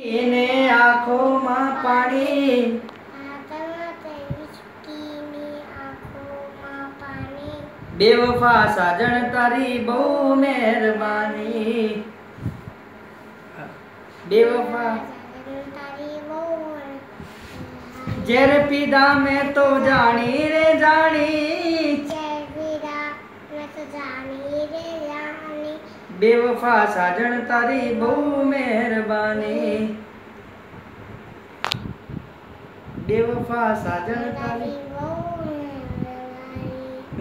એને આંખોમાં પાણી બેવફા સાજણ તારી બહુ મહેરબાની બેવફા ઝેર પીધા મેં તો જાણી રે જાણી બેવફા સાજણ તારી બહુ મહેરબાની બેવફા સાજણ તારી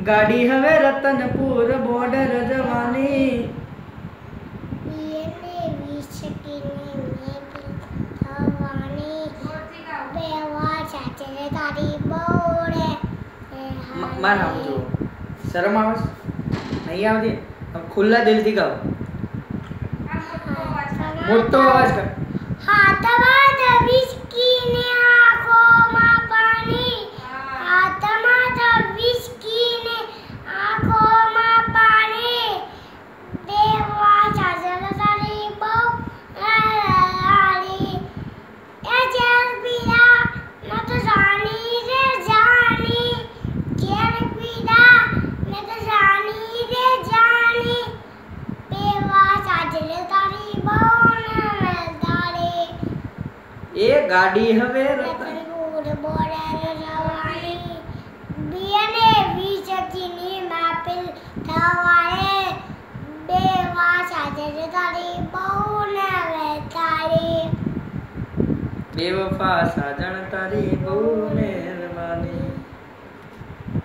ગાડી હવે રતનપુર બોર્ડર જવાની મારા આવજો શરમ આવે નહીં આવતી ખુલ્લા દિલથી ગાઓ મોટો અવાજ કર હાથમાં વિસ્કીને આંખોમાં પાણી હાથમાં વિસ્કીને આંખોમાં પાણી બેવા ચાચર તારી બહુ લાડી એ જેલ પીડા મેં તો જાની રે જાની જેલ પીડા મેં તો જાની રે જાની બેવા ચાચર તારી બહુ લાડી એ ગાડી હવે રતનપુર બોર્ડર જવાની બીને વિચકીની માપીલ થવાએ બેવા ચાચર તારી બહુ લાડી બેવફા સાજણ તારી બહુ ને